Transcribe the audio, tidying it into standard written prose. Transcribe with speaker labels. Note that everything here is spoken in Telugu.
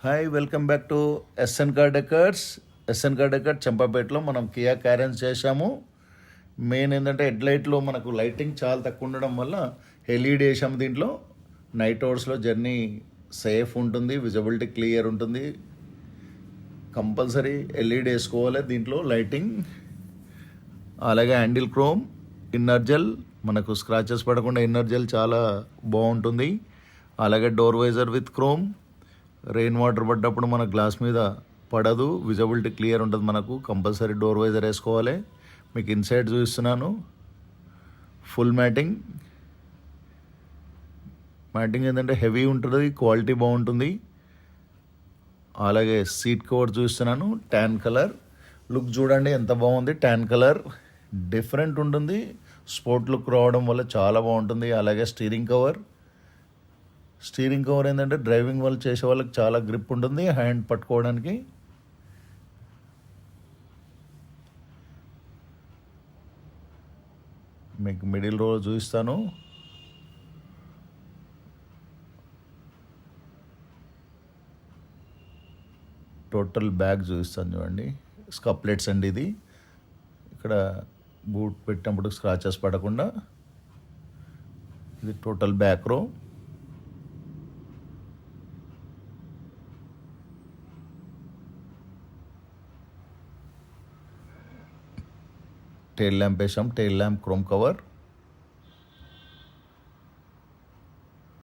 Speaker 1: Hi welcome back to SN car decors. SN car decor చంపాపేటలో మనం కియా క్యారెన్స్ చేశాము. మెయిన్ ఏంటంటే హెడ్ లైట్లో మనకు లైటింగ్ చాలా తక్కువ ఉండడం వల్ల ఎల్ఈడి వేసాము. దీంట్లో నైట్ అవర్స్లో జర్నీ సేఫ్ ఉంటుంది, విజిబిలిటీ క్లియర్ ఉంటుంది. కంపల్సరీ ఎల్ఈడి వేసుకోవాలి దీంట్లో లైటింగ్. అలాగే హ్యాండిల్ క్రోమ్, ఇన్నర్ జెల్, మనకు స్క్రాచెస్ పడకుండా ఇన్నర్ జెల్ చాలా బాగుంటుంది. అలాగే door visor with chrome, rain water పడ్డప్పుడు మన గ్లాస్ మీద పడదు, విజిబిలిటీ క్లియర్ ఉంటుంది. మనకు కంపల్సరీ డోర్ వైజర్ వేసుకోవాలి. మీకు ఇన్సైడ్ చూపిస్తున్నాను. ఫుల్ మ్యాటింగ్ ఏంటంటే హెవీ ఉంటుంది, క్వాలిటీ బాగుంటుంది. అలాగే సీట్ కవర్ చూస్తున్నాను, ట్యాన్ కలర్. లుక్ చూడండి ఎంత బాగుంది, ట్యాన్ కలర్ డిఫరెంట్ ఉంటుంది, స్పోర్ట్ లుక్ రావడం వల్ల చాలా బాగుంటుంది. అలాగే స్టీరింగ్ కవర్ ఏంటంటే డ్రైవింగ్ వాళ్ళు చేసే వాళ్ళకి చాలా గ్రిప్ ఉంటుంది హ్యాండ్ పట్టుకోవడానికి. మీకు మిడిల్ రో చూపిస్తాను. టోటల్ బ్యాగ్ చూపిస్తాను చూడండి. స్కప్లెట్స్ అండి ఇది. ఇక్కడ బూట్ పెట్టినప్పుడు స్క్రాచెస్ పడకుండా. ఇది టోటల్ బ్యాక్ రో. టెయిల్ ల్యాంప్ వేసాం, టెయిల్ ల్యాంప్ క్రోమ్ కవర్.